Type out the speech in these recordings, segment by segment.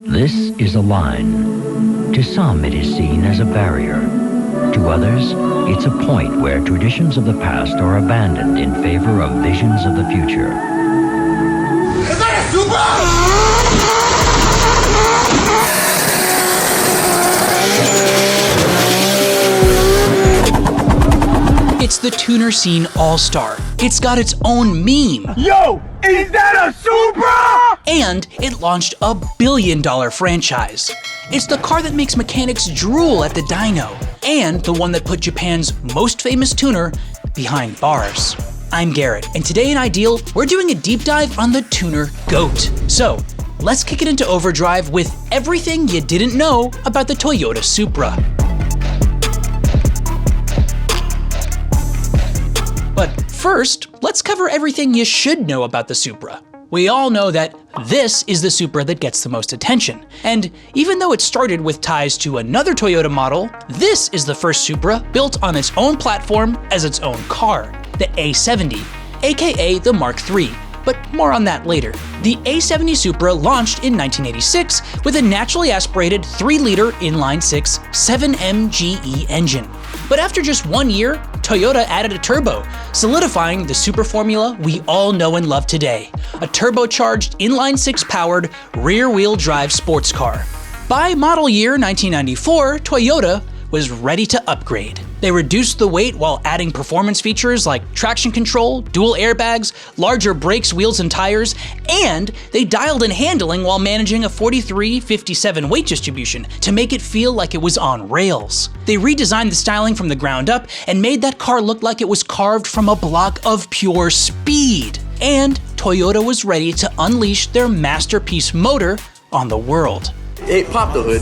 This is a line. To some, it is seen as a barrier. To others, it's a point where traditions of the past are abandoned in favor of visions of the future. Is that a Supra? It's the tuner scene all-star. It's got its own meme. Yo, is that a Supra? And it launched a billion-dollar franchise. It's the car that makes mechanics drool at the dyno, and the one that put Japan's most famous tuner behind bars. I'm Garrett, and today in Ideal, we're doing a deep dive on the tuner GOAT. So, let's kick it into overdrive with everything you didn't know about the Toyota Supra. But first, let's cover everything you should know about the Supra. We all know that this is the Supra that gets the most attention. And even though it started with ties to another Toyota model, this is the first Supra built on its own platform as its own car, the A70, aka the Mark III. But more on that later. The A70 Supra launched in 1986 with a naturally aspirated 3-liter inline-6 7MGE engine. But after just 1 year, Toyota added a turbo, solidifying the Supra formula we all know and love today, a turbocharged inline-6 powered rear-wheel drive sports car. By model year 1994, Toyota was ready to upgrade. They reduced the weight while adding performance features like traction control, dual airbags, larger brakes, wheels, and tires, and they dialed in handling while managing a 43-57 weight distribution to make it feel like it was on rails. They redesigned the styling from the ground up and made that car look like it was carved from a block of pure speed. And Toyota was ready to unleash their masterpiece motor on the world. Hey, pop the hood.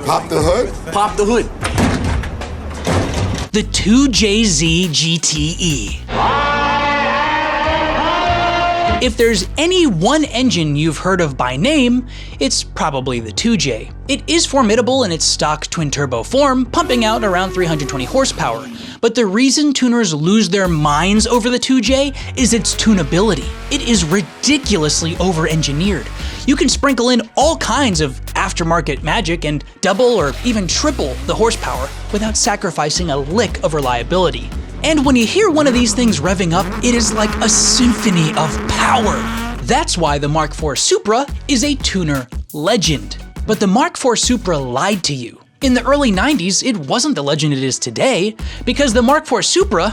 Pop the hood? Pop the hood. The 2JZ GTE. If there's any one engine you've heard of by name, it's probably the 2J. It is formidable in its stock twin-turbo form, pumping out around 320 horsepower. But the reason tuners lose their minds over the 2J is its tunability. It is ridiculously over-engineered. You can sprinkle in all kinds of aftermarket magic and double or even triple the horsepower without sacrificing a lick of reliability. And when you hear one of these things revving up, it is like a symphony of power. That's why the Mark IV Supra is a tuner legend. But the Mark IV Supra lied to you. In the early 90s, it wasn't the legend it is today, because the Mark IV Supra,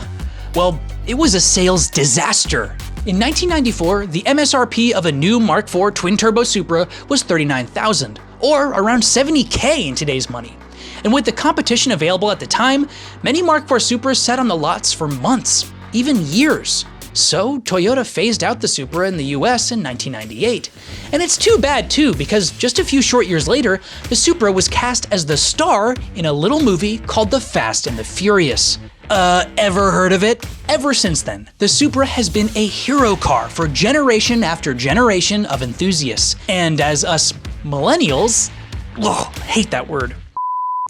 well, it was a sales disaster. In 1994, the MSRP of a new Mark IV twin-turbo Supra was $39,000, or around $70K in today's money. And with the competition available at the time, many Mark IV Supras sat on the lots for months, even years. So Toyota phased out the Supra in the US in 1998. And it's too bad too, because just a few short years later, the Supra was cast as the star in a little movie called The Fast and the Furious. Ever heard of it? Ever since then, the Supra has been a hero car for generation after generation of enthusiasts. And as us millennials, hate that word.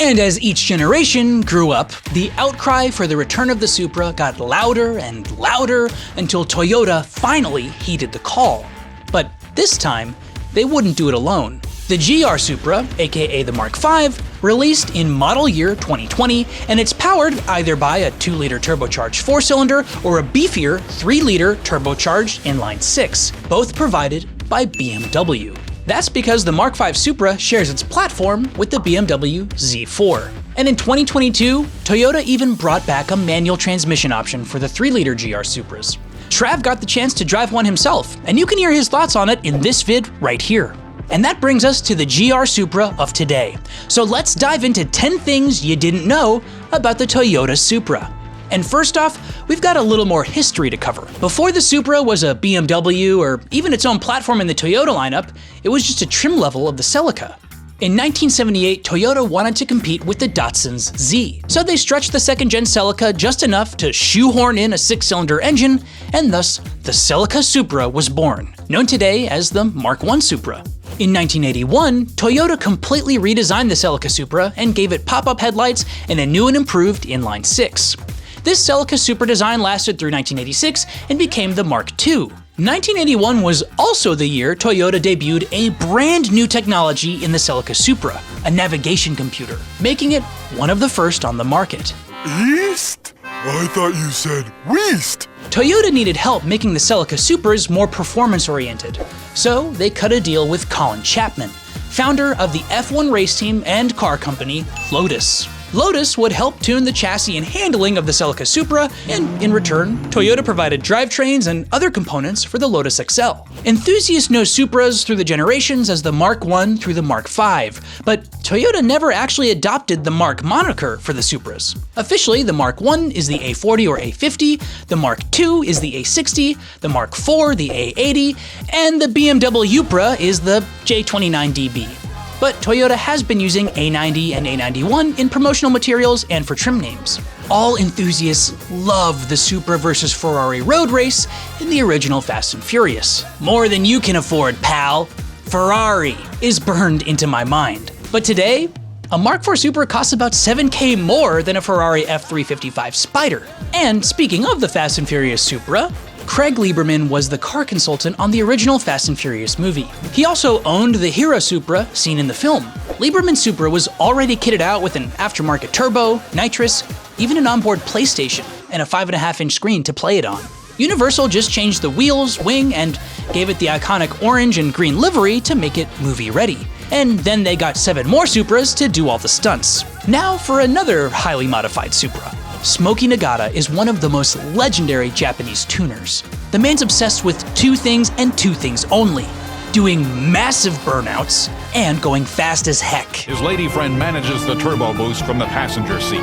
And as each generation grew up, the outcry for the return of the Supra got louder and louder until Toyota finally heeded the call. But this time, they wouldn't do it alone. The GR Supra, aka the Mark V, released in model year 2020, and it's powered either by a 2-liter turbocharged 4-cylinder or a beefier 3-liter turbocharged inline-6, both provided by BMW. That's because the Mark V Supra shares its platform with the BMW Z4. And in 2022, Toyota even brought back a manual transmission option for the 3-liter GR Supras. Trav got the chance to drive one himself, and you can hear his thoughts on it in this vid right here. And that brings us to the GR Supra of today. So let's dive into 10 things you didn't know about the Toyota Supra. And first off, we've got a little more history to cover. Before the Supra was a BMW or even its own platform in the Toyota lineup, it was just a trim level of the Celica. In 1978, Toyota wanted to compete with the Datsun's Z, so they stretched the second-gen Celica just enough to shoehorn in a 6-cylinder engine, and thus the Celica Supra was born, known today as the Mark I Supra. In 1981, Toyota completely redesigned the Celica Supra and gave it pop-up headlights and a new and improved inline-6. This Celica Supra design lasted through 1986 and became the Mark II. 1981 was also the year Toyota debuted a brand new technology in the Celica Supra, a navigation computer, making it one of the first on the market. East? I thought you said west. Toyota needed help making the Celica Supras more performance-oriented, so they cut a deal with Colin Chapman, founder of the F1 race team and car company Lotus. Lotus would help tune the chassis and handling of the Celica Supra, and in return, Toyota provided drivetrains and other components for the Lotus XL. Enthusiasts know Supras through the generations as the Mark I through the Mark V, but Toyota never actually adopted the Mark moniker for the Supras. Officially, the Mark I is the A40 or A50, the Mark II is the A60, the Mark IV the A80, and the BMW Supra is the J29DB. But Toyota has been using A90 and A91 in promotional materials and for trim names. All enthusiasts love the Supra versus Ferrari road race in the original Fast and Furious. More than you can afford, pal. Ferrari is burned into my mind. But today, a Mark IV Supra costs about $7,000 more than a Ferrari F355 Spider. And speaking of the Fast and Furious Supra, Craig Lieberman was the car consultant on the original Fast and Furious movie. He also owned the Hero Supra seen in the film. Lieberman's Supra was already kitted out with an aftermarket turbo, nitrous, even an onboard PlayStation, and a 5.5-inch screen to play it on. Universal just changed the wheels, wing, and gave it the iconic orange and green livery to make it movie ready. And then they got 7 more Supras to do all the stunts. Now for another highly modified Supra. Smokey Nagata is one of the most legendary Japanese tuners. The man's obsessed with 2 things and 2 things only: doing massive burnouts and going fast as heck. His lady friend manages the turbo boost from the passenger seat.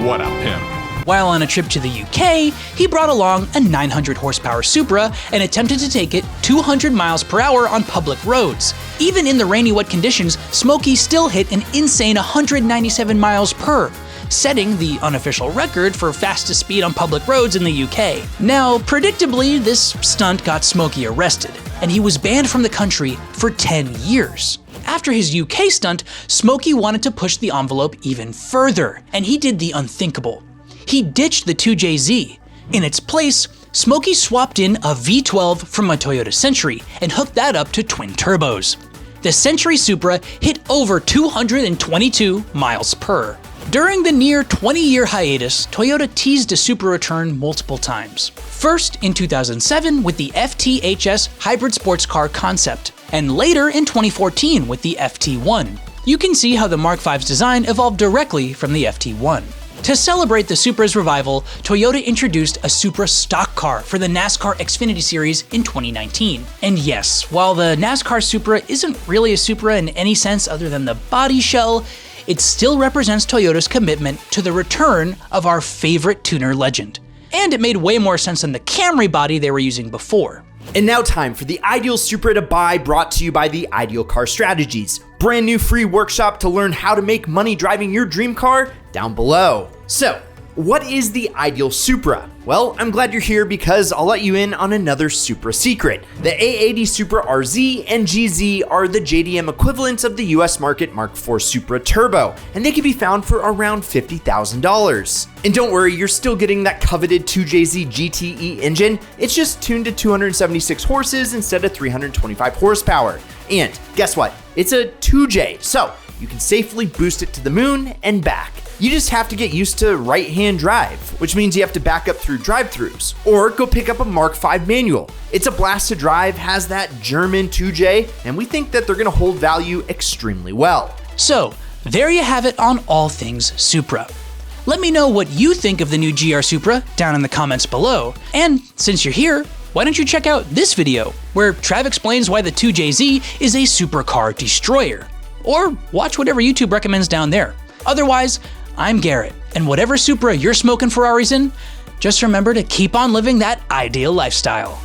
What a pimp. While on a trip to the UK, he brought along a 900 horsepower Supra and attempted to take it 200 miles per hour on public roads. Even in the rainy, wet conditions, Smokey still hit an insane 197 miles per, setting the unofficial record for fastest speed on public roads in the UK. Now, predictably, this stunt got Smokey arrested, and he was banned from the country for 10 years. After his UK stunt, Smokey wanted to push the envelope even further, and he did the unthinkable. He ditched the 2JZ. In its place, Smokey swapped in a V12 from a Toyota Century and hooked that up to twin turbos. The Century Supra hit over 222 miles per. During the near 20-year hiatus, Toyota teased a Supra return multiple times. First in 2007 with the FT-HS hybrid sports car concept, and later in 2014 with the FT1. You can see how the Mark V's design evolved directly from the FT1. To celebrate the Supra's revival, Toyota introduced a Supra stock car for the NASCAR Xfinity Series in 2019. And yes, while the NASCAR Supra isn't really a Supra in any sense other than the body shell, it still represents Toyota's commitment to the return of our favorite tuner legend. And it made way more sense than the Camry body they were using before. And now time for the Ideal Supra to buy, brought to you by the Ideal Car Strategies. Brand new free workshop to learn how to make money driving your dream car down below. So, what is the Ideal Supra? Well, I'm glad you're here because I'll let you in on another Supra secret. The A80 Supra RZ and GZ are the JDM equivalents of the US market Mark IV Supra Turbo, and they can be found for around $50,000. And don't worry, you're still getting that coveted 2JZ GTE engine. It's just tuned to 276 horses instead of 325 horsepower. And guess what? It's a 2J, so you can safely boost it to the moon and back. You just have to get used to right-hand drive, which means you have to back up through drive-thrus, or go pick up a Mark V manual. It's a blast to drive, has that German 2J, and we think that they're gonna hold value extremely well. So, there you have it on all things Supra. Let me know what you think of the new GR Supra down in the comments below. And since you're here, why don't you check out this video, where Trav explains why the 2JZ is a supercar destroyer. Or watch whatever YouTube recommends down there. Otherwise, I'm Garrett, and whatever Supra you're smoking Ferraris in, just remember to keep on living that ideal lifestyle.